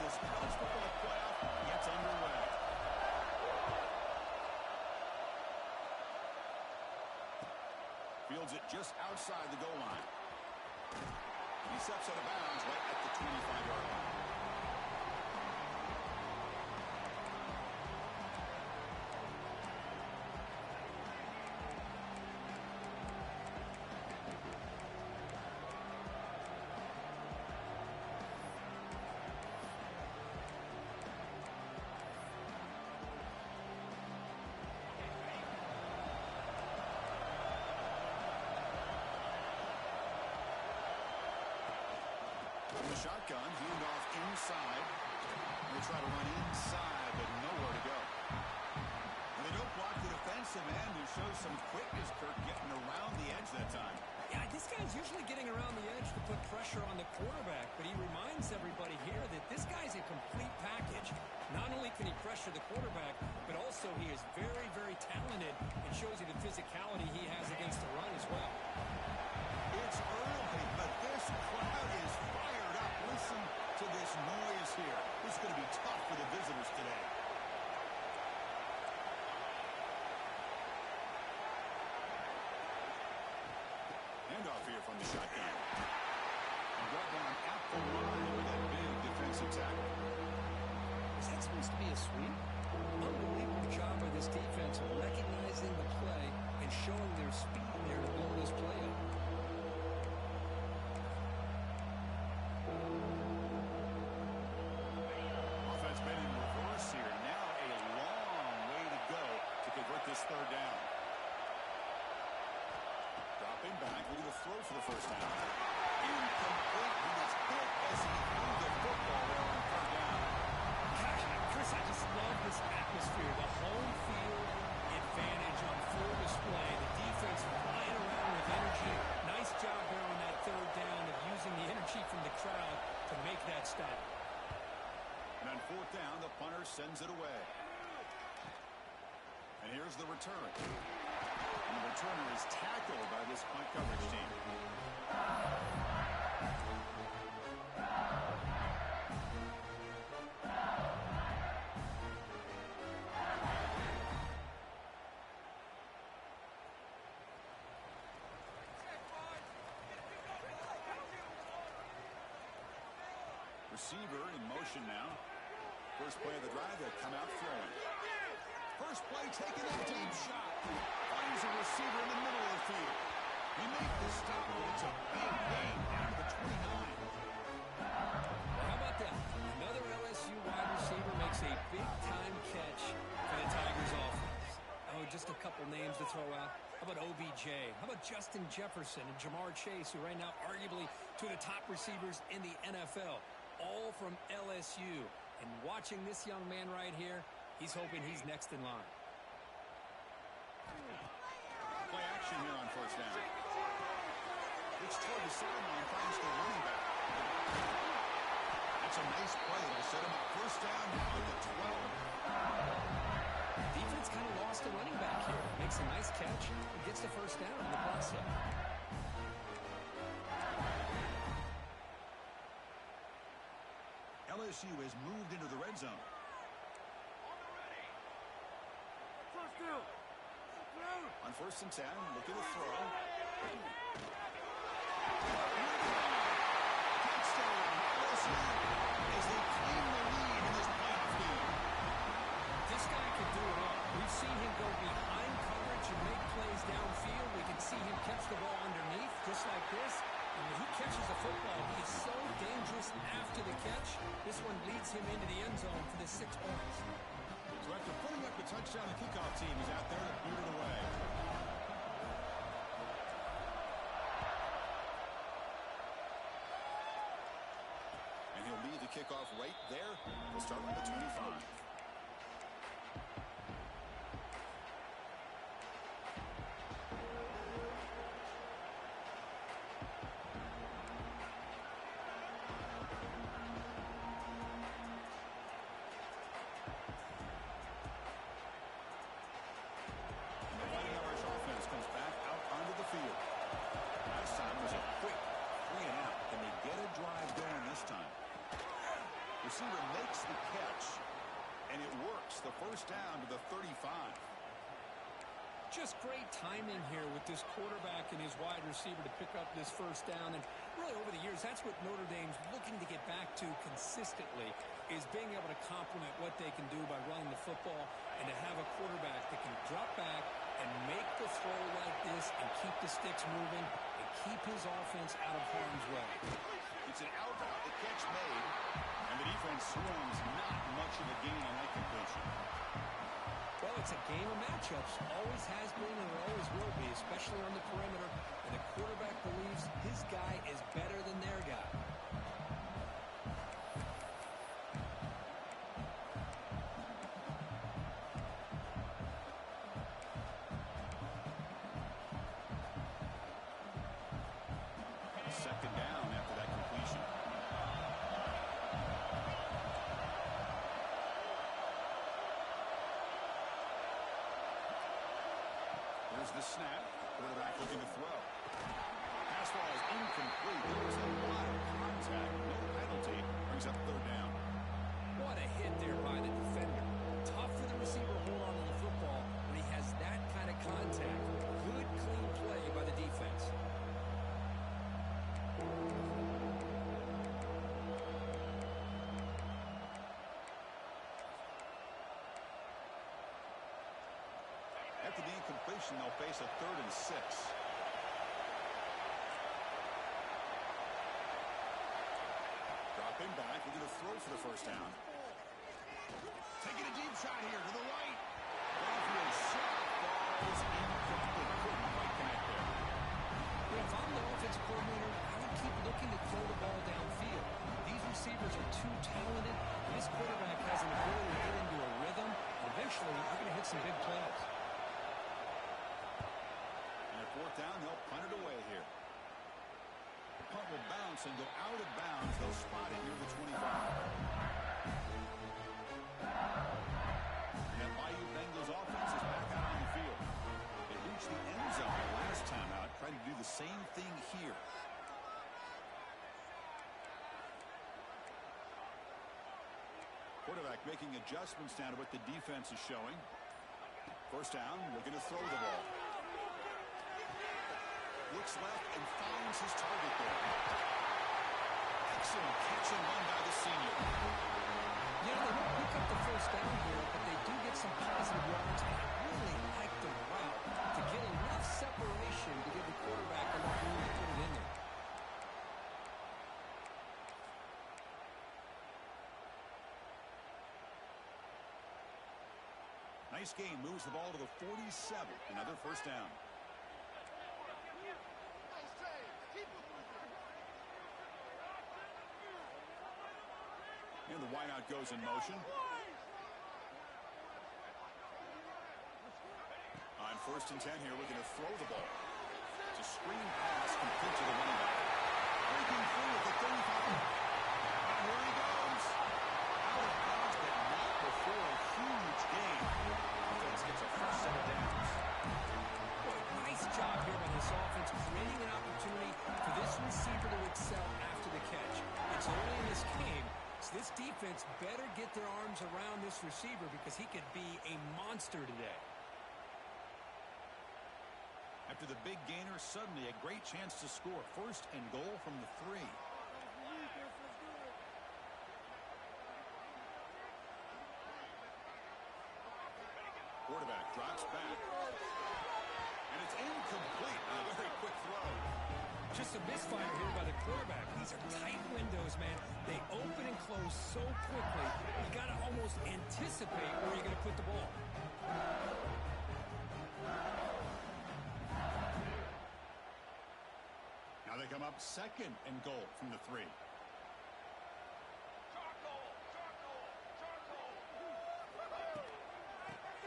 this college football playoff gets underway. Fields it just outside the goal line. He steps out of bounds right at the 25-yard line. Shotgun, hand off inside. They try to run inside, but nowhere to go. And they don't block the defensive end, who shows some quickness, Kirk, getting around the edge that time. Yeah, this guy's usually getting around the edge to put pressure on the quarterback, but he reminds everybody here that this guy's a complete package. Not only can he pressure the quarterback, but also he is very, very talented and shows you the physicality he has against the run as well. It's early, but this crowd is fired up. Listen to this noise here. This is going to be tough for the visitors today. Handoff here from the shotgun. And brought down at the line with that big defensive tackle. Is that supposed to be a sweep? Unbelievable job by this defense of recognizing the play and showing their speed there to blow this play up. Offense been in reverse here. Now a long way to go to convert this third down. Dropping back, looking to throw for the first down. Incomplete. He gets hit as he threw the football there on third down. Gosh, Chris, I just love this atmosphere. The home field advantage on full display. The defense flying around with energy. Nice job there on that third down of using the energy from the crowd to make that stop. And on fourth down, the punter sends it away. And here's the return. And the returner is tackled by this punt coverage team. Receiver in motion now. First play of the drive, they'll come out throwing. First play taken a deep shot. Finds a receiver in the middle of the field. He made the stop, but it's a big gain down to the 29. How about that? Another LSU wide receiver makes a big-time catch for the Tigers offense. Oh, just a couple names to throw out. How about OBJ? How about Justin Jefferson and Jamar Chase, who right now arguably two of the top receivers in the NFL, all from LSU. And watching this young man right here, he's hoping he's next in line. Play action here on first down. It's toward the sideline, finds the running back. That's a nice play. It'll set him up first down now at the 12. Defense kind of lost a running back here. Makes a nice catch and gets the first down in the process. LSU has moved into the red zone. On first and 10, look at the throw. Touchdown, LSU, as they claim the lead in this playoff game. This guy can do it all. We've seen him go behind coverage and make plays downfield. We can see him catch the ball underneath, just like this. And when he catches the football, he is so dangerous after the catch. This one leads him into the end zone for the 6 points. So after putting up the touchdown, the kickoff team is out there to boot it away. And he'll lead the kickoff right there. We'll start with the 25. receiver makes the catch, and it works. The first down to the 35. Just great timing here with this quarterback and his wide receiver to pick up this first down. And really over the years, that's what Notre Dame's looking to get back to consistently, is being able to complement what they can do by running the football and to have a quarterback that can drop back and make the throw like this and keep the sticks moving and keep his offense out of harm's way. It's an out, the catch made, and the defense swarms not much of a gain on that completion. Well, it's a game of matchups. Always has been and always will be, especially on the perimeter. And the quarterback believes his guy is better than their guy. Second down after that completion. Here's the snap. Quarterback looking to throw. Pass ball is incomplete. There was a lot of contact. No penalty. Brings up third down. What a hit there by the defender. Tough for the receiver to hold on to the football when he has that kind of contact. Good, clean play by the defense. After the incompletion, they'll face a 3rd and 6. Dropping back, we're going to throw for the first down. Taking a deep shot here to the right. Downfield shot, ball is incomplete. Couldn't quite connect there. If I'm the offensive coordinator, I would keep looking to throw the ball downfield. These receivers are too talented. This quarterback has an ability to get into a rhythm. Eventually, you're going to hit some big plays. Fourth down, they'll punt it away here. The punt will bounce and go out of bounds. They'll spot it near the 25. And that Bayou Bengals offense is back out on the field. They reached the end zone the last time out, trying to do the same thing here. Quarterback making adjustments down to what the defense is showing. First down, looking to throw the ball. Looks left and finds his target there. Excellent catch and run by the senior. Yeah, they don't pick up the first down here, but they do get some positive yards, and I really like the route to get enough separation to give the quarterback enough room to put it in there. Nice game. Moves the ball to the 47. Another first down. And the wideout goes in motion. On 1st and 10 here, we're going to throw the ball. It's a screen pass complete to the running back. Breaking through at the 35. And here he goes. Out of bounds, but not before a huge gain. Offense gets a first set of downs. Boy, nice job here by this offense, creating an opportunity for this receiver to excel after the catch. It's early in this game. So this defense better get their arms around this receiver because he could be a monster today. After the big gainer, suddenly a great chance to score. 1st and goal from the 3. Quarterback drops back. And it's incomplete on a very quick throw. Just a misfire here by the quarterback. These are tight windows, man. They open and close so quickly. You got to almost anticipate where you're going to put the ball. Now they come up 2nd and goal from the 3.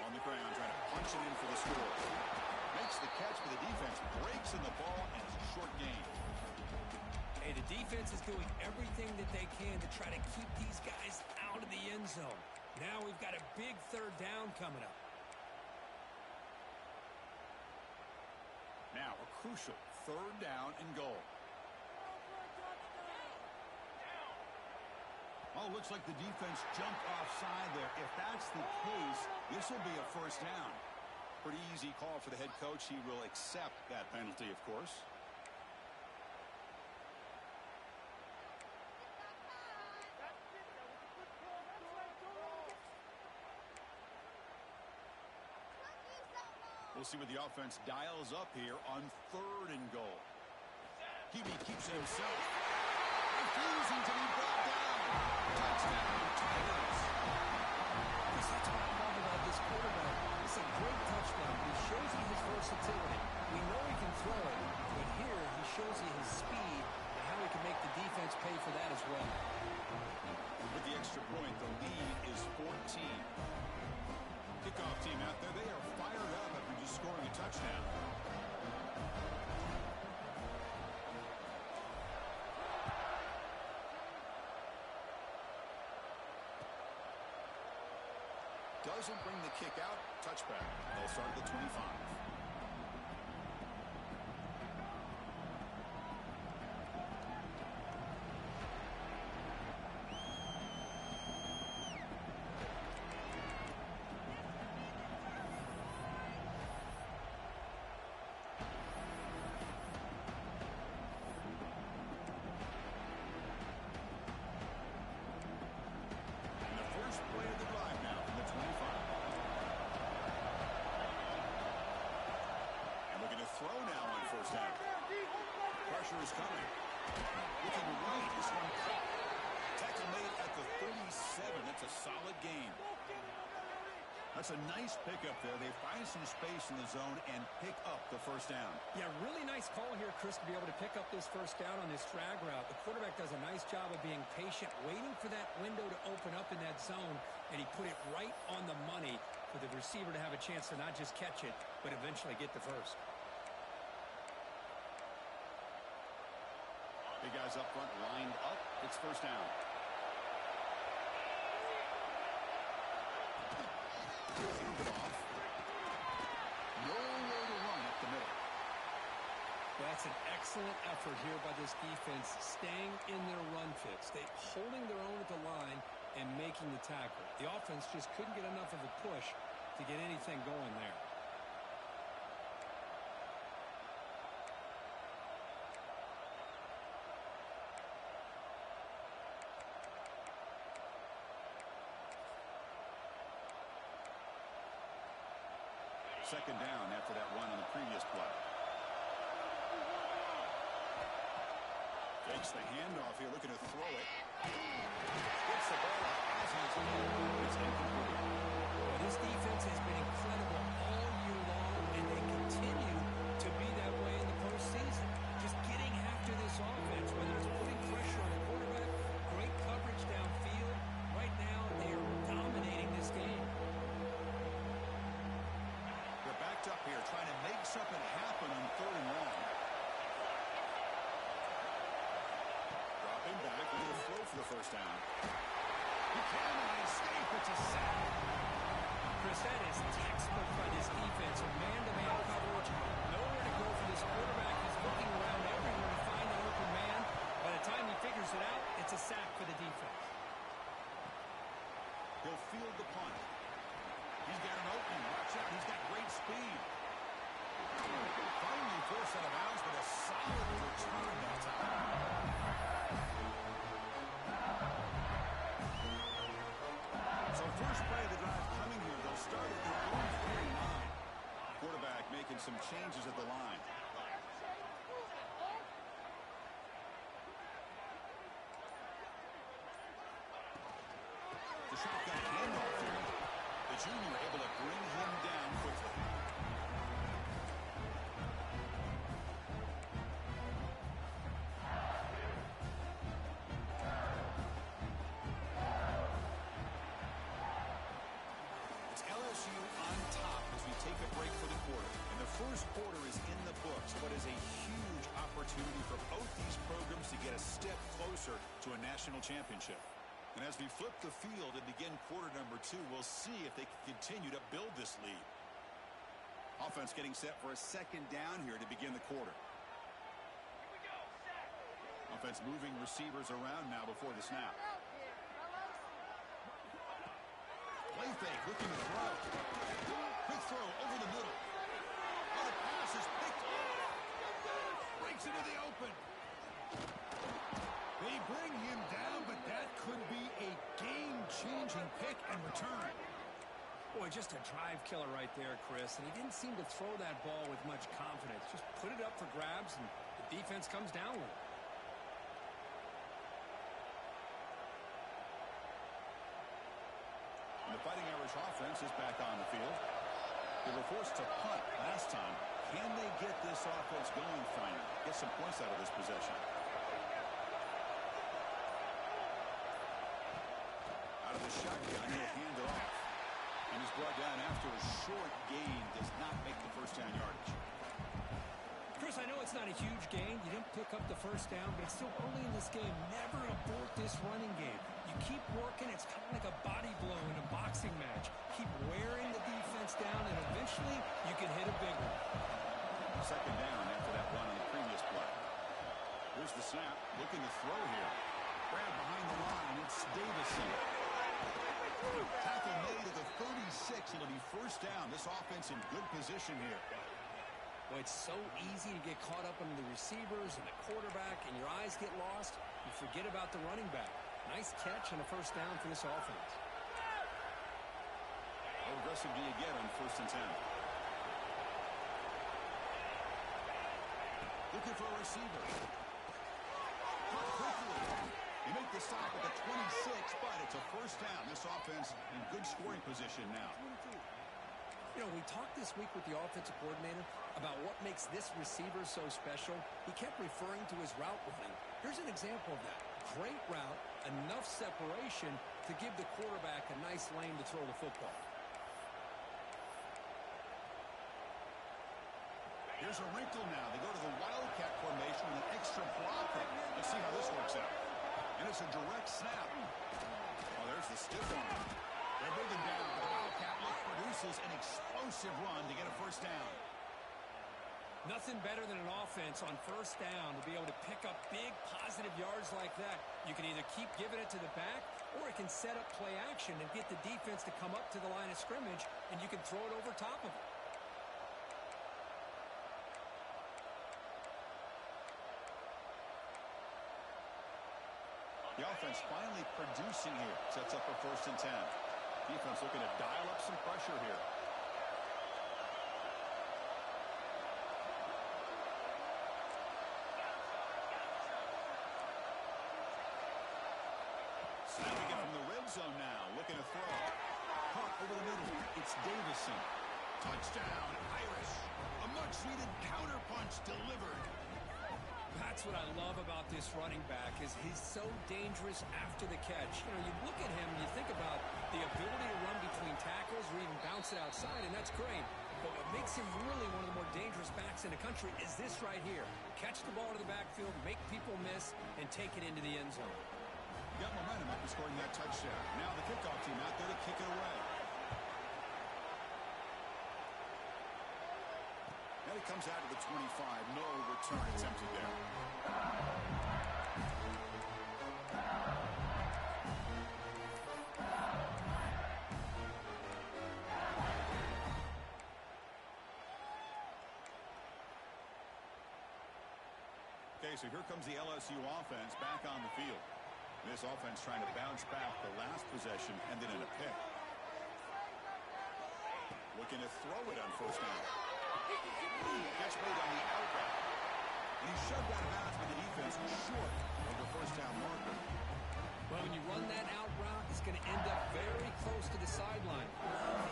On the ground, trying to punch it in for the score. Makes the catch, but the defense breaks in the ball, and it's a short gain. Hey, the defense is doing everything that they can to try to keep these guys out of the end zone. Now we've got a big 3rd down coming up. Now a crucial 3rd down and goal. Well, looks like the defense jumped offside there. If that's the case, this will be a first down. Pretty easy call for the head coach. He will accept that penalty, of course. We'll see what the offense dials up here on 3rd and goal. Hebe keeps it himself. Refusing to be brought down. Touchdown, Tigers. That's what I love about this quarterback. It's a great touchdown. He shows you his versatility. We know he can throw it, but here he shows you his speed and how he can make the defense pay for that as well. With the extra point, the lead is 14. Kickoff team out there, they are fired up after just scoring a touchdown. Doesn't bring the kick out. Touchback. They'll start at the 25. Pressure is coming. Looking right. This one caught. Tackle made at the 37. That's a solid gain. That's a nice pickup there. They find some space in the zone and pick up the first down. Yeah, really nice call here, Chris, to be able to pick up this first down on this drag route. The quarterback does a nice job of being patient, waiting for that window to open up in that zone, and he put it right on the money for the receiver to have a chance to not just catch it, but eventually get the first. Big guys up front lined up. It's first down. Hand it off. Nowhere to run up the middle. That's an excellent effort here by this defense, staying in their run fits. They holding their own at the line and making the tackle. The offense just couldn't get enough of a push to get anything going there. Second down after that run on the previous play. Takes the handoff here, looking to throw it. Gets the ball out as he's it's incomplete. Well, this defense has been incredible all year long, and they continue to be that way in the postseason. Just getting after this offense, whether it's putting pressure on the quarterback, great coverage downfield. Right now, they are dominating this game. Up here trying to make something happen on 3rd and long. Dropping back, we're going to throw for the first down. He cannot escape. It's a sack. Chris, that is textbook by this defense. A man-to-man coverage. Nowhere to go for this quarterback. He's looking around everywhere to find an open man. By the time he figures it out, it's a sack for the defense. He'll field the punt. He's got an opening. Watch out. He's got great speed. Finally forced out of bounds, but a solid return that time. So first play of the drive coming here. They'll start at their own 49. Quarterback making some changes at the line. The shotgun handoff here. The junior able to bring him down quickly. It's LSU on top as we take a break for the quarter. And the first quarter is in the books. What is a huge opportunity for both these programs to get a step closer to a national championship. And as we flip the field and begin quarter number 2, we'll see if they can continue to build this lead. Offense getting set for a second down here to begin the quarter. Offense moving receivers around now before the snap. Play fake, looking to throw. Quick throw over the middle. Oh, the pass is picked off. Breaks into the open. They bring him down, but that could be a game-changing pick and return. Boy, just a drive killer right there, Chris. And he didn't seem to throw that ball with much confidence. Just put it up for grabs, and the defense comes down with it. The Fighting Irish offense is back on the field. They were forced to punt last time. Can they get this offense going finally? Get some points out of this possession. Out of the shotgun, he'll hand it off. And he's brought down after a short gain. Does not make the first down yardage. Chris, I know it's not a huge gain. You didn't pick up the first down, but it's still early in this game. Never abort this running game. You keep working. It's kind of like a body blow in a boxing match. Keep wearing the defense down, and eventually you can hit a big one. Second down after that run on the previous play. Here's the snap. Looking to throw here. Grab behind the line. It's Davison. Tackle made at the 36. It'll be first down. This offense in good position here. Boy, it's so easy to get caught up in the receivers and the quarterback, and your eyes get lost. You forget about the running back. Nice catch and a first down for this offense. How aggressive do you get on 1st and 10? Looking for a receiver. Caught quickly. They make the stop at the 26, but it's a first down. This offense in good scoring position now. You know, we talked this week with the offensive coordinator about what makes this receiver so special. He kept referring to his route running. Here's an example of that. Great route, enough separation to give the quarterback a nice lane to throw the football. Here's a wrinkle now. They go to the Wildcat formation with an extra blocker. Let's see how this works out. And it's a direct snap. Oh, there's the stiff arm. They're moving down. The Wildcat look produces an explosive run to get a first down. Nothing better than an offense on first down to be able to pick up big positive yards like that. You can either keep giving it to the back, or it can set up play action and get the defense to come up to the line of scrimmage, and you can throw it over top of it. The offense finally producing here. Sets up a 1st and 10. Defense looking to dial up some pressure here. Snapping it from the red zone now. Looking to throw. Caught over the middle. It's Davison. Touchdown, Irish. A much-needed counterpunch delivered. That's what I love about this running back is he's so dangerous after the catch. You know, you look at him and you think about the ability to run between tackles or even bounce it outside, and that's great. But what makes him really one of the more dangerous backs in the country is this right here. Catch the ball to the backfield, make people miss, and take it into the end zone. Got momentum after scoring that touchdown. Now the kickoff team out there to kick it away. And it comes out to the 25. No return attempted there. Okay, so here comes the LSU offense back on the field. This offense trying to bounce back the last possession, ended in a pick. Looking to throw it on first down. Catch made on the out route. And he shoved out of bounds by the defense short of the first down marker. Well, when you run that out route, it's going to end up very close to the sideline.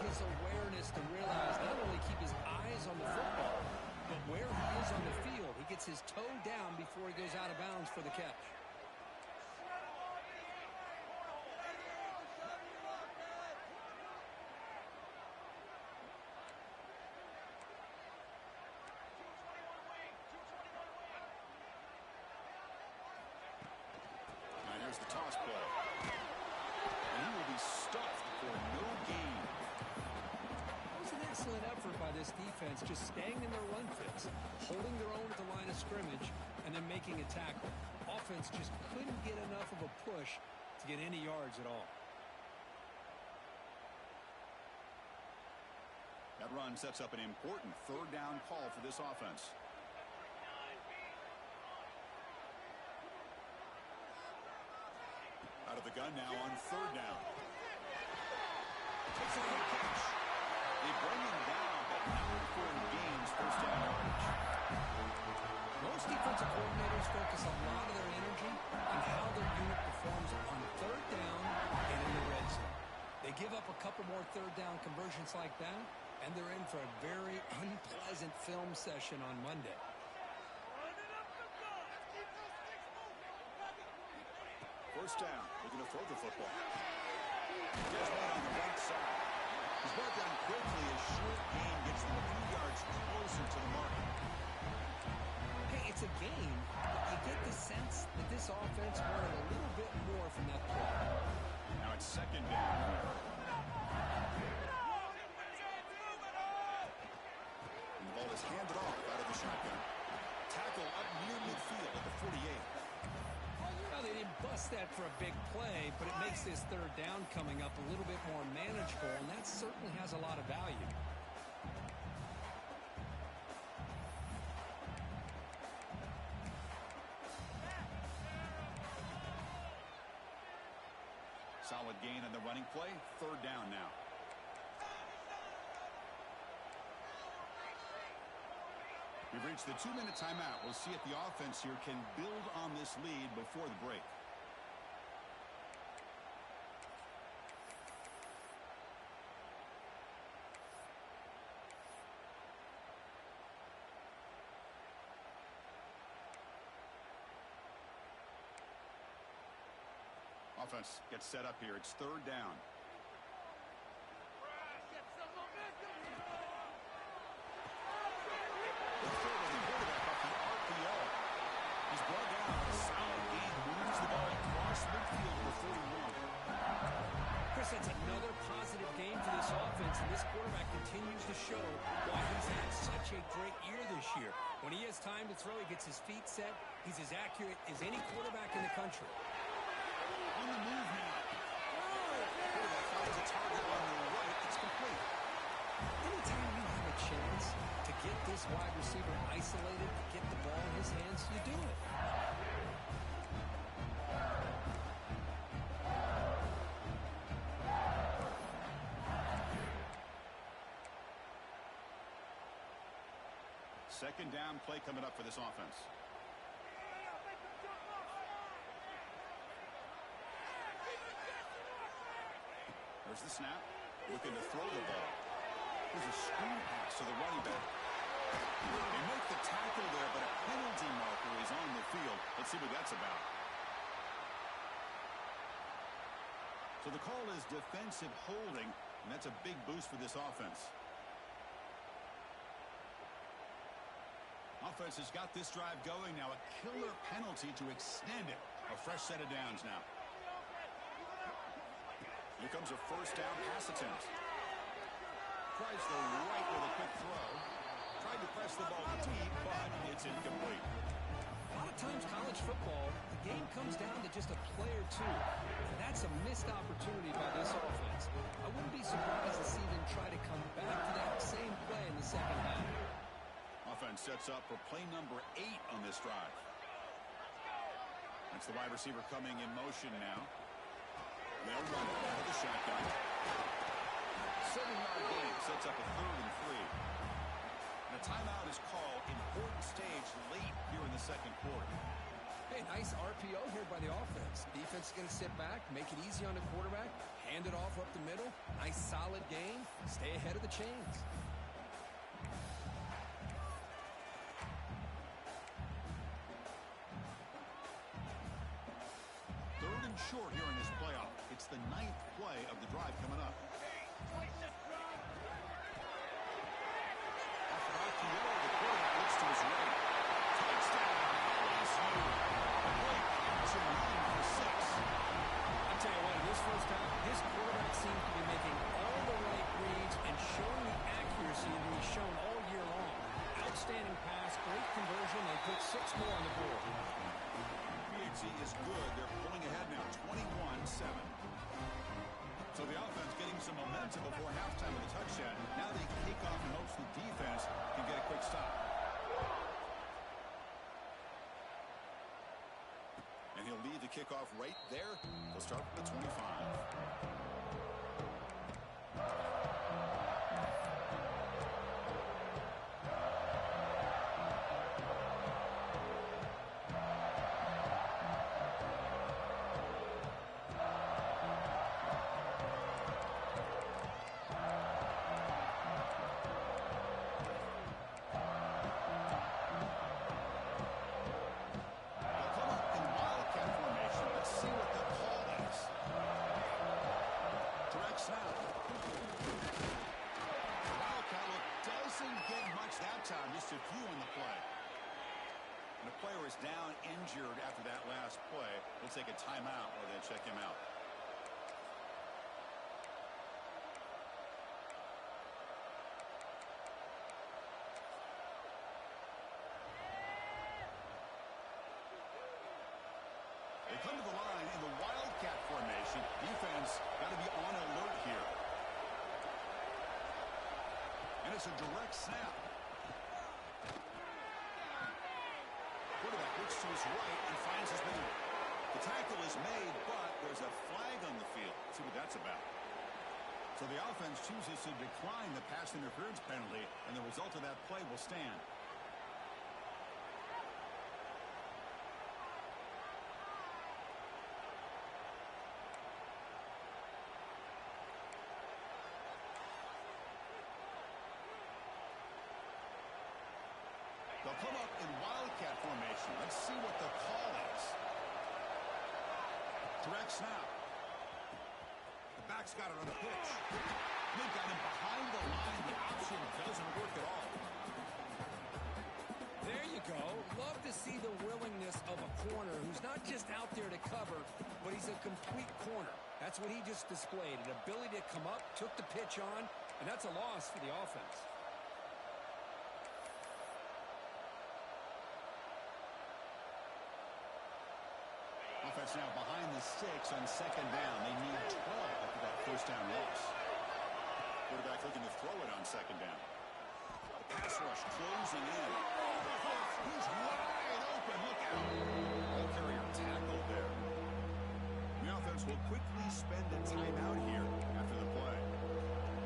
His awareness to realize not only keep his eyes on the football, but where he is on the field. He gets his toe down before he goes out of bounds for the catch. The toss play. And he will be stuffed for no gain. It was an excellent effort by this defense, just staying in their run fits, holding their own at the line of scrimmage, and then making a tackle. Offense just couldn't get enough of a push to get any yards at all. That run sets up an important third down call for this offense. Out of the gun now on third down. Takes a good catch. They bring him down, but not for gains first down yardage. Most defensive coordinators focus a lot of their energy on how their unit performs on third down and in the red zone. They give up a couple more third down conversions like that, and they're in for a very unpleasant film session on Monday. First down. They're going to throw the football. There's one on the right side. He's brought down quickly. A short gain gets them a few yards closer to the mark. Hey, it's a game, but you get the sense that this offense wanted a little bit more from that play. Now it's second down. And the ball is handed off out of the shotgun. Tackle up near midfield at the 48. Well, they didn't bust that for a big play, but it makes this third down coming up a little bit more manageable, and that certainly has a lot of value. Solid gain on the running play. Third down now. We've reached the 2-minute timeout. We'll see if the offense here can build on this lead before the break. Offense gets set up here. It's third down. He's brought down a solid gain. Moves the ball across midfield to 41. Chris, that's another positive game for this offense, and this quarterback continues to show why he's had such a great year this year. When he has time to throw, he gets his feet set. He's as accurate as any quarterback in the country. On the move now. Quarterback finds a target on the right. It's complete. Anytime you have a chance to get this wide receiver isolated, to get the ball in his hands, you do it. Second down play coming up for this offense. There's the snap. Looking to throw the ball. There's a screen pass to the running back. They make the tackle there, but a penalty marker is on the field. Let's see what that's about. So the call is defensive holding, and that's a big boost for this offense. Offense has got this drive going now. A killer penalty to extend it. A fresh set of downs now. Here comes a first down pass attempt. Tries the right with a quick throw. Tried to press the ball deep, but it's incomplete. A lot of times college football, the game comes down to just a play or two. And that's a missed opportunity by this offense. I wouldn't be surprised to see them try to come back to that same play in the second half. Offense sets up for play number 8 on this drive. That's the wide receiver coming in motion now. They'll run it out of the shotgun. 7-yard gain sets up a 3rd and 3. And a timeout is called. Important stage late here in the second quarter. Hey, nice RPO here by the offense. Defense is going to sit back, make it easy on the quarterback, hand it off up the middle. Nice solid gain. Stay ahead of the chains. Short here in this playoff. It's the 9th play of the drive coming up. Off the the quarterback looks to his right. Touchdown, LSU. Great catch and run for 6. I'll tell you what, this first half, this quarterback seems to be making all the right reads and showing the accuracy that he's shown all year long. Outstanding pass, great conversion. They put 6 more on the board. Is good. They're pulling ahead now, 21-7. So the offense getting some momentum before halftime with a touchdown. Now they kick off and hopes the defense can get a quick stop. And he'll lead the kickoff right there. He'll start with the 25. Just a few on the play. And the player is down injured after that last play. We'll take a timeout while they check him out. They come to the line in the Wildcat formation. Defense got to be on alert here. And it's a direct snap. Quarterback looks to his right and finds his man. The tackle is made, but there's a flag on the field. Let's see what that's about. So the offense chooses to decline the pass interference penalty, and the result of that play will stand. They'll come up in Wildcat formation. Let's see what the call is. Direct snap. The back's got it on the pitch. They've got him behind the line. The option doesn't work at all. There you go. Love to see the willingness of a corner who's not just out there to cover, but he's a complete corner. That's what he just displayed, an ability to come up, took the pitch on, and that's a loss for the offense. Offense now behind the 6 on second down. They need 12 after that first down loss. Quarterback looking to throw it on second down. The pass rush closing in. He's wide open. Look out. Ball carrier tackled there. The offense will quickly spend a timeout here after the play.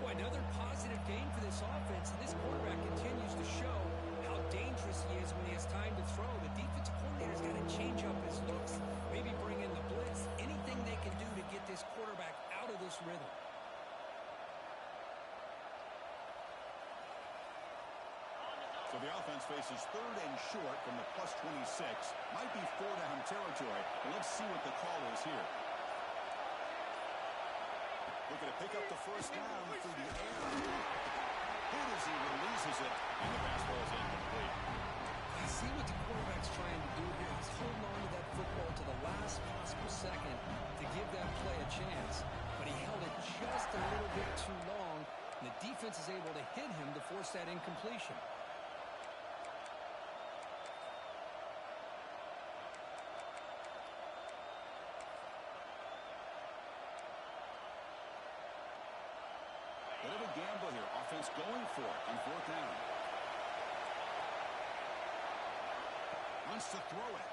Boy, another positive game for this offense, and this quarterback continues to show how dangerous he is when he has time to throw. The defensive coordinator's got to change up his looks, maybe bring in the blitz, anything they can do to get this quarterback out of this rhythm. So the offense faces third and short from the plus 26. Might be 4-down territory, but let's see what the call is here. Looking to pick up the first down through the air. Good as he releases it, and the pass ball is incomplete. I see what the quarterback's trying to do here. He's holding on to that football to the last possible second to give that play a chance. But he held it just a little bit too long, and the defense is able to hit him to force that incompletion. Bit of a gamble here. Offense going for it on fourth down. Wants to throw it.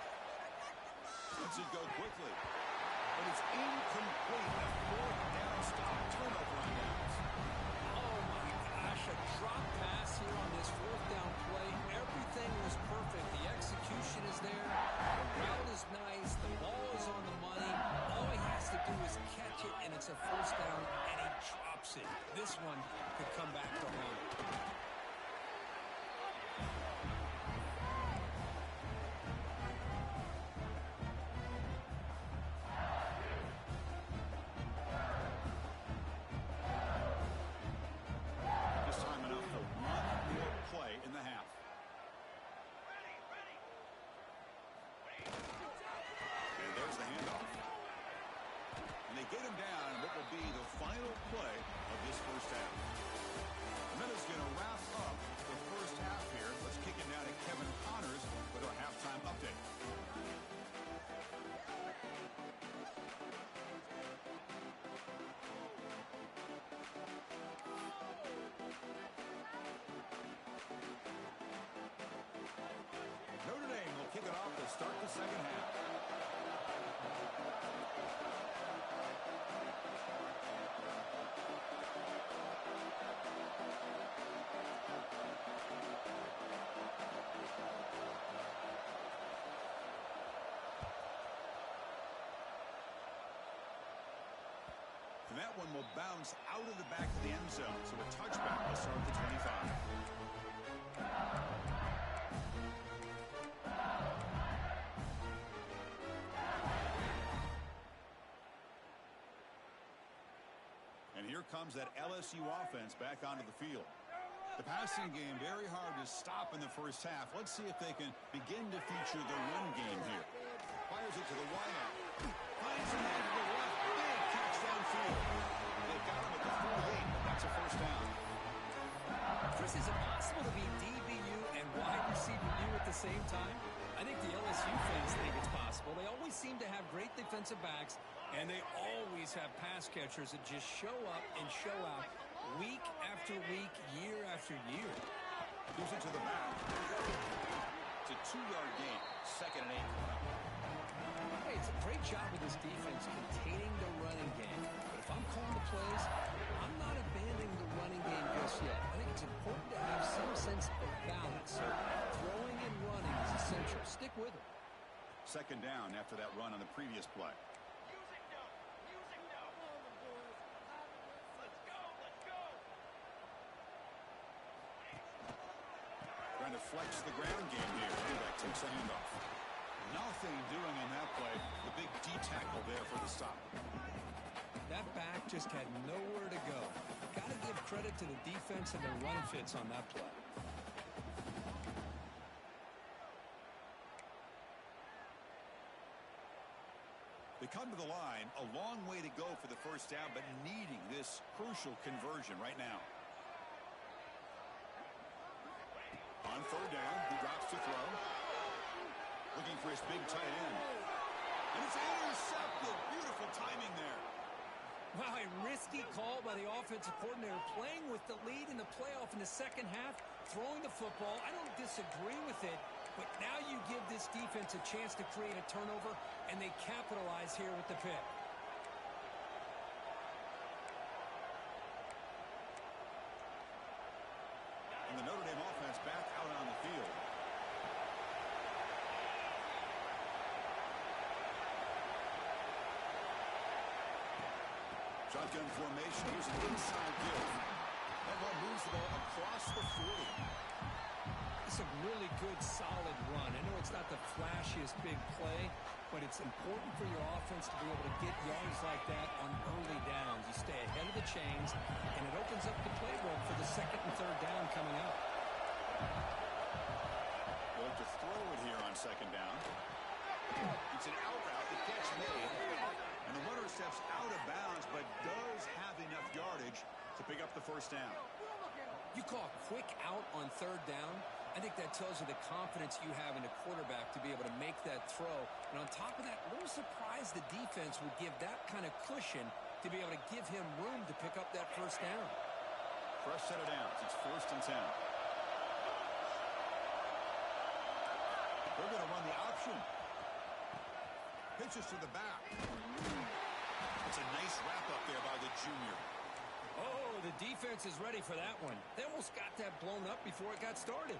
Lets it go quickly. But it's incomplete. A fourth down stop. Turnover on downs. Oh, my gosh. A drop pass here on this fourth down play. Everything was perfect. The execution is there. The route is nice. The ball is on the money. All he has to do is catch it, and it's a first down, and he drops it. This one could come back to home. This time enough for one more play in the half. And there's the handoff. And they get him down what will be the final play of this first half. And then it's going to wrap to start the second half. And that one will bounce out of the back of the end zone. So a touchback will start at the 25. And here comes that LSU offense back onto the field. The passing game very hard to stop in the first half. Let's see if they can begin to feature the run game here. Fires it to the wideout. Finds a man to the left. Big catch downfield. They've got him at the 48. That's a first down. Chris, is it possible to be DBU and wide receiver U at the same time? I think the LSU fans think it's possible. They always seem to have great defensive backs, and they always have pass catchers that just show up and show out week after week, year after year. Gives it to the back. It's a 2-yard gain. 2nd and 8. Hey, it's a great job of this defense containing the running game. But if I'm calling the plays, I'm not abandoning the running game just yet. I think it's important to have some sense of balance. So throwing and running is essential. Stick with it. 2nd down after that run on the previous play. Trying to flex the ground game here. Quarterback takes a handoff. Nothing doing on that play. The big D tackle there for the stop. That back just had nowhere to go. Got to give credit to the defense and their run fits on that play. They come to the line, a long way to go for the first down, but needing this crucial conversion right now. On 3rd down, he drops to throw. Looking for his big tight end. And it's intercepted. Beautiful timing there. Wow, a risky call by the offensive coordinator, playing with the lead in the playoff in the second half, throwing the football. I don't disagree with it, but now you give this defense a chance to create a turnover, and they capitalize here with the pick. And the Notre Dame offense back out on the field. Shotgun formation. Here's an inside give. That ball moves the ball across the 40. It's a really good, solid run. I know it's not the flashiest big play, but it's important for your offense to be able to get yards like that on early downs. You stay ahead of the chains, and it opens up the playbook for the 2nd and 3rd down coming up. They'll have to throw it here on 2nd down. It's an out route. The catch made. And the runner steps out of bounds, but does have enough yardage to pick up the first down. You call a quick out on 3rd down. I think that tells you the confidence you have in the quarterback to be able to make that throw. And on top of that, a little surprised the defense would give that kind of cushion to be able to give him room to pick up that first down. Fresh set of downs. It's 1st and 10. They're going to run the option. Pitches to the back. It's a nice wrap-up there by the junior. Oh, the defense is ready for that one. They almost got that blown up before it got started.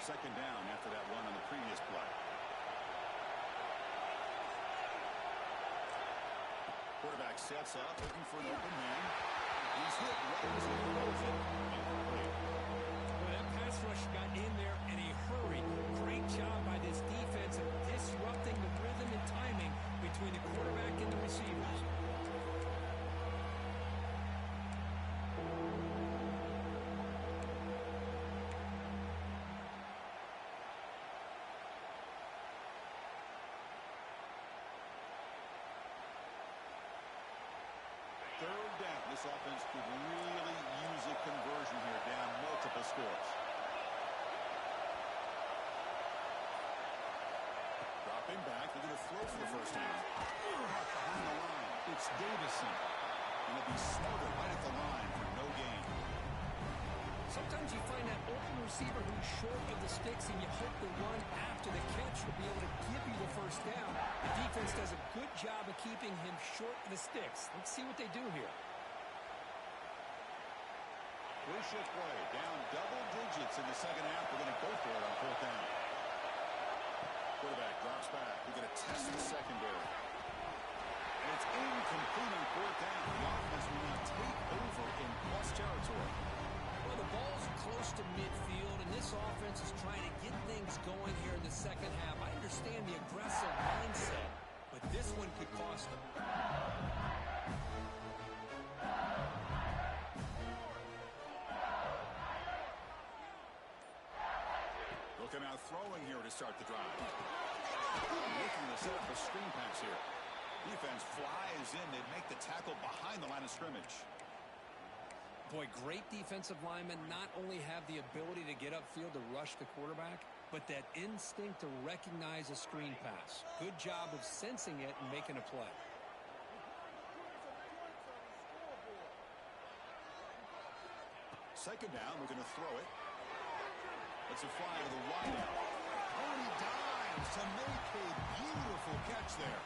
Second down after that run on the previous play. Quarterback sets up, looking for an open man. He's hit right as he throws it. Well, that pass rush got in there in a hurry. Great job by this defense of disrupting the rhythm and timing between the quarterback and the receivers. Third down. This offense could really use a conversion here, down multiple scores. Dropping back. They're going to throw for the first down. Overhut behind the line. It's Davison. And it'll be smothered right at the line for no gain. Sometimes you find that open receiver who's short of the sticks, and you hope the run after the catch will be able to give you the first down. The defense does a good job of keeping him short of the sticks. Let's see what they do here. Crucial play. Down double digits in the second half. We're going to go for it on fourth down. Quarterback drops back. We're going to test the secondary. And it's incomplete on fourth down. The offense will now take over in plus territory. Well, the ball's close to midfield, and this offense is trying to get things going here in the second half. I understand the aggressive mindset, but this one could cost them. Looking out throwing here to start the drive. Looking to set up a screen pass here. Defense flies in. They make the tackle behind the line of scrimmage. Boy, great defensive linemen not only have the ability to get upfield to rush the quarterback, but that instinct to recognize a screen pass. Good job of sensing it and making a play. Second down, we're going to throw it. It's a fly to the wide out. Oh, he dives to make a beautiful catch there.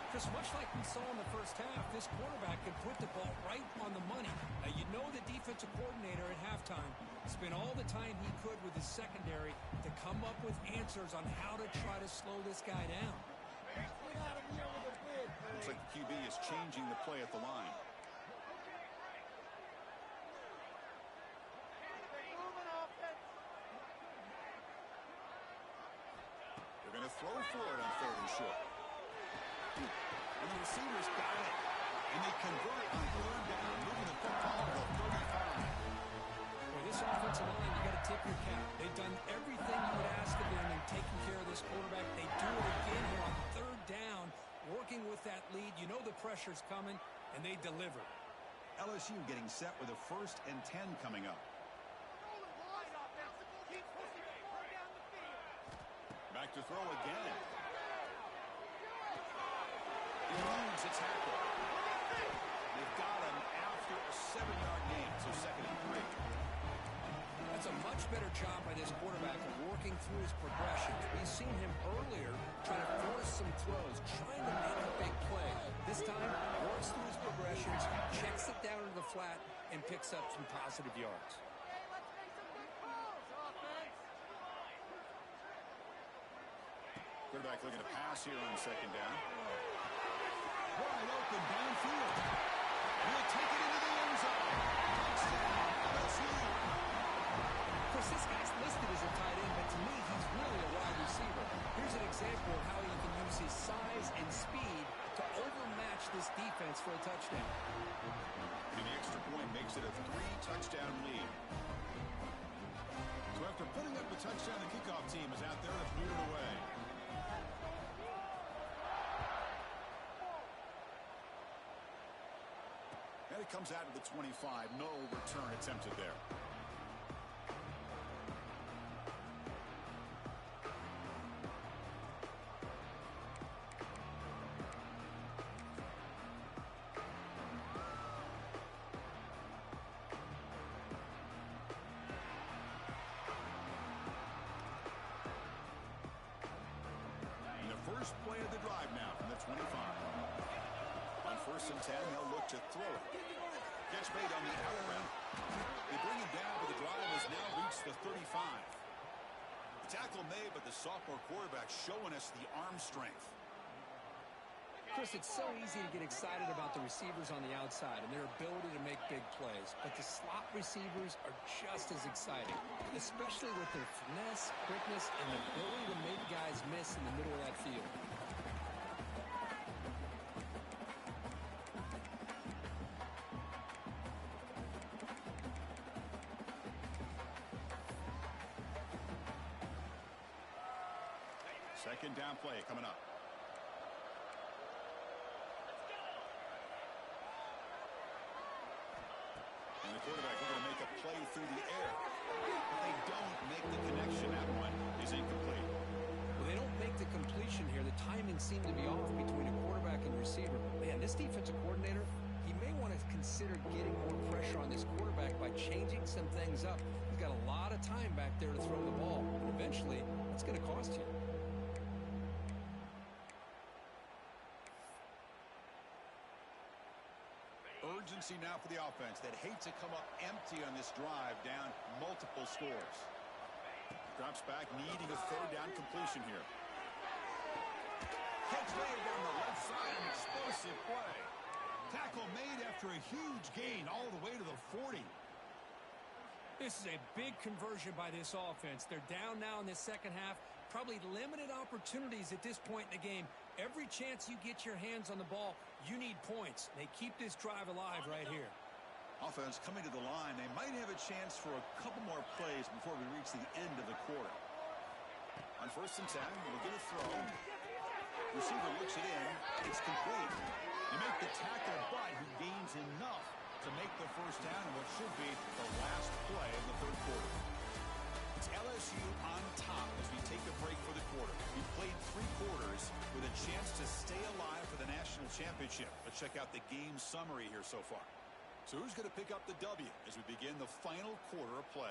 Chris, much like we saw in the first half, this quarterback could put the ball right on the money. Now, you know the defensive coordinator at halftime spent all the time he could with his secondary to come up with answers on how to try to slow this guy down. Looks like the QB is changing the play at the line. They're going to throw for it on third and short. And the receivers got it. And they convert on third down, moving the football to the 35. Boy, this offensive line, you got to tip your cap. They've done everything you would ask of them in taking care of this quarterback. They do it again here on third down, working with that lead. You know the pressure's coming, and they deliver. LSU getting set with a 1st and 10 coming up. Back to throw again. He eludes a tackle. They've got him after a 7-yard gain, so 2nd and 3. That's a much better job by this quarterback of working through his progressions. We've seen him earlier trying to force some throws, trying to make a big play. This time, works through his progressions, checks it down to the flat, and picks up some positive yards. Quarterback looking to pass here on 2nd down. Wide open downfield. He'll take it into the end zone. Touchdown, LSU. Of course, this guy's listed as a tight end, but to me, he's really a wide receiver. Here's an example of how he can use his size and speed to overmatch this defense for a touchdown. And the extra point makes it a 3-touchdown lead. So after putting up a touchdown, the kickoff team is out there to boot it away. And it comes out to the 25. No return attempted there. And the first play of the drive now from the 25. On 1st and 10, they'll look to throw it. Catch made on the out route. They bring him down, but the drive has now reached the 35. The tackle made, but the sophomore quarterback showing us the arm strength. Chris, it's so easy to get excited about the receivers on the outside and their ability to make big plays, but the slot receivers are just as exciting, especially with their finesse, quickness, and the ability to make guys miss in the middle of that field. Second down play coming up. And the quarterback is going to make a play through the air. But they don't make the connection. That one is incomplete. Well, they don't make the completion here. The timing seemed to be off between a quarterback and receiver. Man, this defensive coordinator, he may want to consider getting more pressure on this quarterback by changing some things up. He's got a lot of time back there to throw the ball, and eventually, it's going to cost you. Urgency now for the offense. They'd hate to come up empty on this drive, down multiple scores. Drops back, needing a third down completion here. Catch made down the left side, an explosive play. Tackle made after a huge gain all the way to the 40. This is a big conversion by this offense. They're down now in the second half. Probably limited opportunities at this point in the game. Every chance you get your hands on the ball, you need points. They keep this drive alive right here. Offense coming to the line. They might have a chance for a couple more plays before we reach the end of the quarter. On 1st and 10, we'll get a throw. Receiver looks it in. It's complete. They make the tackle, but he gains enough to make the first down in what should be the last play of the third quarter. It's LSU on top as we take a break for the quarter. We played 3 quarters with a chance to stay alive for the national championship. Let's check out the game summary here so far. So who's going to pick up the W as we begin the final quarter of play?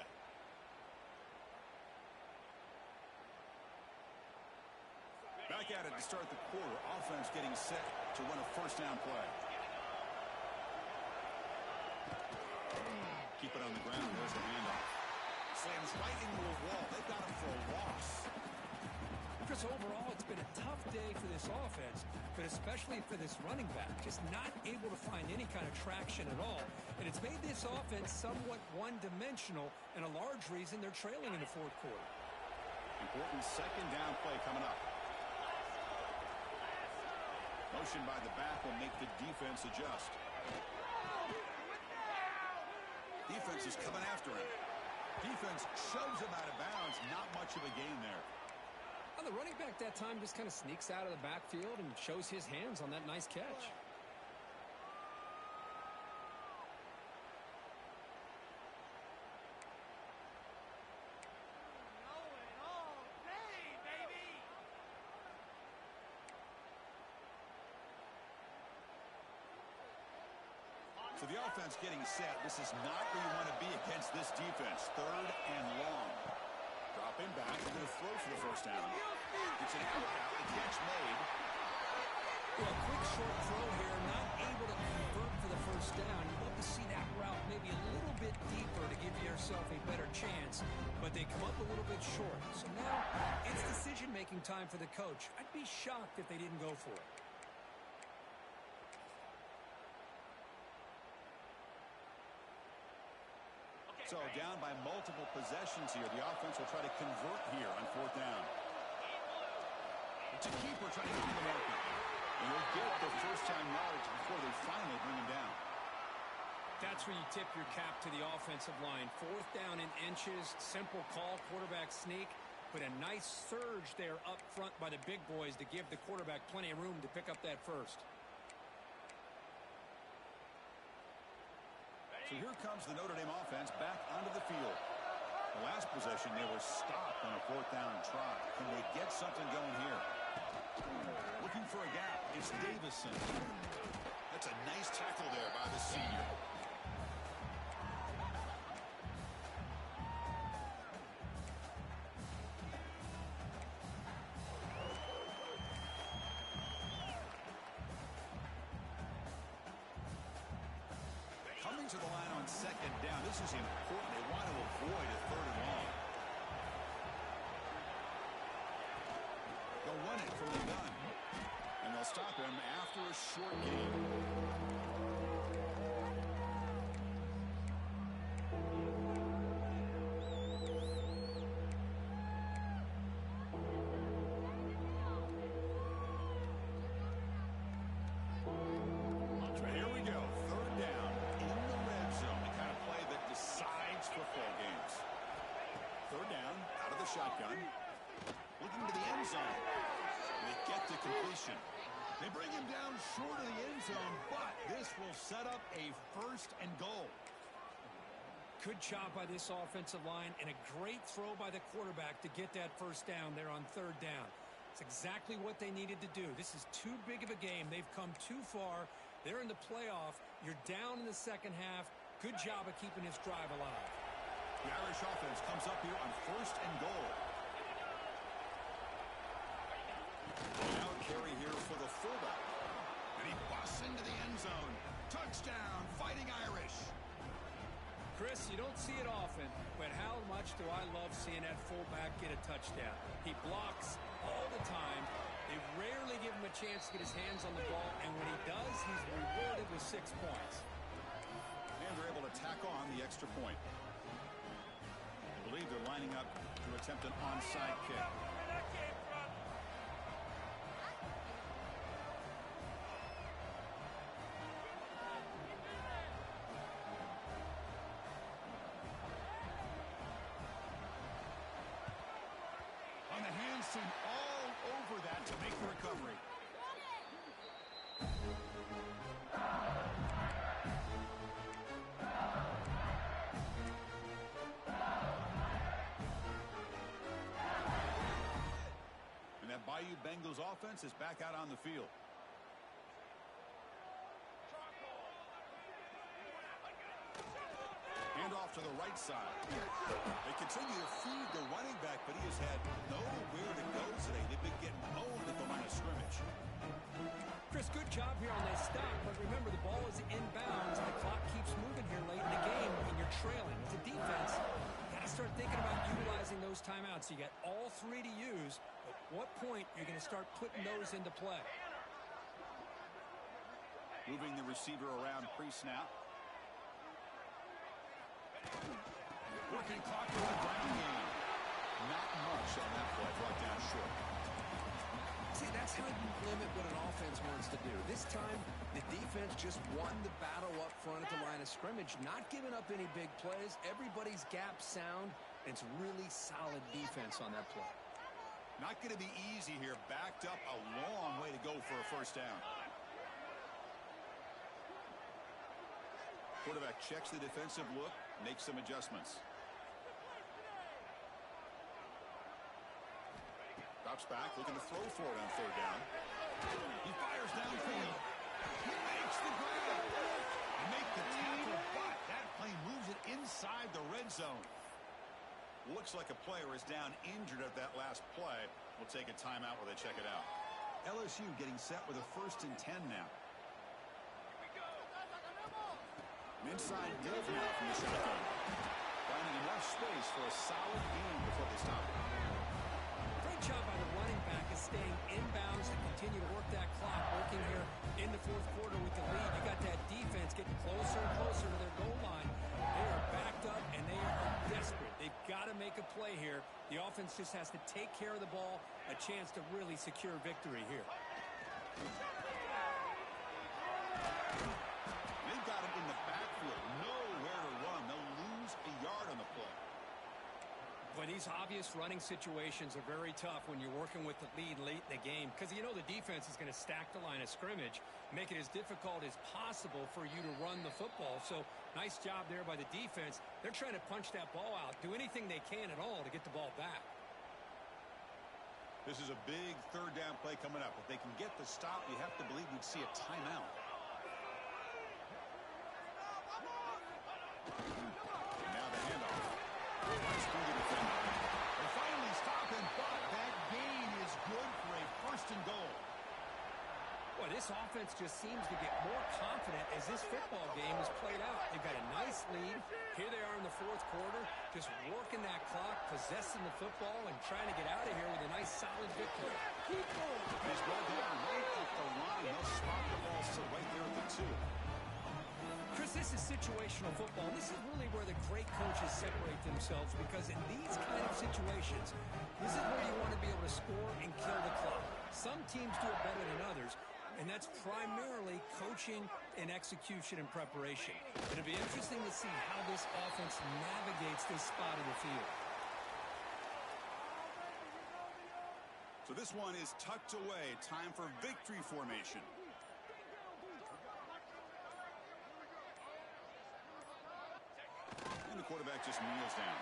Back at it to start the quarter. Offense getting set to run a first down play. Keep it on the ground. There's the handoff. Slams right into a wall. They've got him for a loss. Chris, overall, it's been a tough day for this offense, but especially for this running back. Just not able to find any kind of traction at all. And it's made this offense somewhat one-dimensional, and a large reason they're trailing in the fourth quarter. Important second down play coming up. Motion by the back will make the defense adjust. Defense is coming after him. Defense shoves him out of bounds. Not much of a gain there. Well, the running back that time just kind of sneaks out of the backfield and shows his hands on that nice catch. So the offense getting set. This is not where you want to be against this defense. 3rd and long. Dropping back. They're going to throw for the first down. It's an out. The catch made. Well, a quick short throw here. Not able to convert for the first down. You'd love to see that route maybe a little bit deeper to give yourself a better chance. But they come up a little bit short. So now it's decision-making time for the coach. I'd be shocked if they didn't go for it. So down by multiple possessions here. The offense will try to convert here on 4th down. It's a keeper trying to get the marker. And he'll get the first-time yards before they finally bring him down. That's where you tip your cap to the offensive line. 4th down in inches. Simple call, quarterback sneak. But a nice surge there up front by the big boys to give the quarterback plenty of room to pick up that first. So here comes the Notre Dame offense back onto the field. The last possession, they were stopped on a 4th down try. Can they get something going here? Looking for a gap. It's Davison. That's a nice tackle there by the senior. To the line on 2nd down. This is important. They want to avoid a 3rd and long. They'll run it from the gun. And they'll stop him after a short gain. Shotgun. Looking to the end zone. They get the completion. They bring him down short of the end zone, but this will set up a 1st and goal. Good job by this offensive line and a great throw by the quarterback to get that first down there on third down. It's exactly what they needed to do. This is too big of a game. They've come too far. They're in the playoff. You're down in the second half. Good job of keeping this drive alive. The Irish offense comes up here on 1st and goal. Now carry here for the fullback. And he busts into the end zone. Touchdown, Fighting Irish. Chris, you don't see it often, but how much do I love seeing that fullback get a touchdown. He blocks all the time. They rarely give him a chance to get his hands on the ball, and when he does, he's rewarded with 6 points. And they're able to tack on the extra point. I believe they're lining up to attempt an onside kick. On the hands seem all over that to make the recovery. And that Bayou Bengals offense is back out on the field. Hand off to the right side. They continue to feed the running back, but he has had nowhere to go today. They've been getting owned at the line of scrimmage. Chris, good job here on that stop, but remember the ball is inbounds and the clock keeps moving here late in the game and you're trailing. As a defense, you got to start thinking about utilizing those timeouts. You got all 3 to use. At what point you're going to start putting those into play? Moving the receiver around pre-snap. Working clock in the ground game. Not much on that play, brought down short. See, that's how you limit what an offense wants to do. This time, the defense just won the battle up front at the line of scrimmage, not giving up any big plays. Everybody's gap sound. It's really solid defense on that play. Not going to be easy here. Backed up a long way to go for a first down. Quarterback checks the defensive look, makes some adjustments. Drops back, looking to throw for it on third down. He fires downfield. He makes the grab. Make the tackle, but that play moves it inside the red zone. Looks like a player is down injured at that last play. We'll take a timeout while they check it out. LSU getting set with a 1st and 10 now. An inside give now from the shotgun. Finding enough space for a solid gain before they stop it. Great job by the running back is staying inbounds to continue to work that clock. Working here in the 4th quarter with the lead. You got that defense getting closer and closer to their goal line. They are backed up and they are desperate. They've got to make a play here. The offense just has to take care of the ball. A chance to really secure victory here. They've got him in the backfield. Nowhere to run. They'll lose a yard on the play. But these obvious running situations are very tough when you're working with the lead late in the game because you know the defense is going to stack the line of scrimmage, make it as difficult as possible for you to run the football. So nice job there by the defense. They're trying to punch that ball out, do anything they can at all to get the ball back. This is a big third down play coming up. If they can get the stop, you have to believe we'd see a timeout. And now the handoff. Nice through the defender. They finally stop him, but that gain is good for a 1st and goal. Boy, this offense just seems to get more confident as this football game is played out. They've got a nice lead. Here they are in the 4th quarter, just working that clock, possessing the football, and trying to get out of here with a nice, solid victory. He's brought down right at the line. They'll spot the ball so right there at the 2. Chris, this is situational football. This is really where the great coaches separate themselves because in these kind of situations, this is where you want to be able to score and kill the clock. Some teams do it better than others, and that's primarily coaching and execution and preparation. It'll be interesting to see how this offense navigates this spot of the field. So this one is tucked away. Time for victory formation. quarterback just kneels down.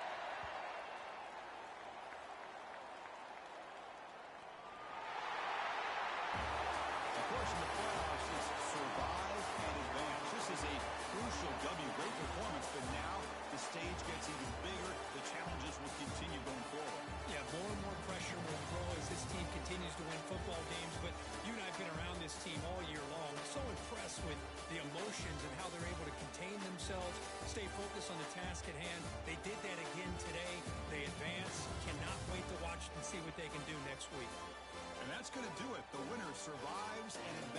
Of course, in the playoffs, it's survive and advance. This is a crucial W. Great performance, but now the stage gets even bigger. The challenges will continue going forward. Yeah, more and more pressure will grow as this team continues to win football games. But you and I have been around this team all year long. So impressed with the emotions and how they're able to contain themselves, stay focused on the task at hand. They did that again today. They advance. Cannot wait to watch and see what they can do next week. And that's going to do it. The winner survives and advances.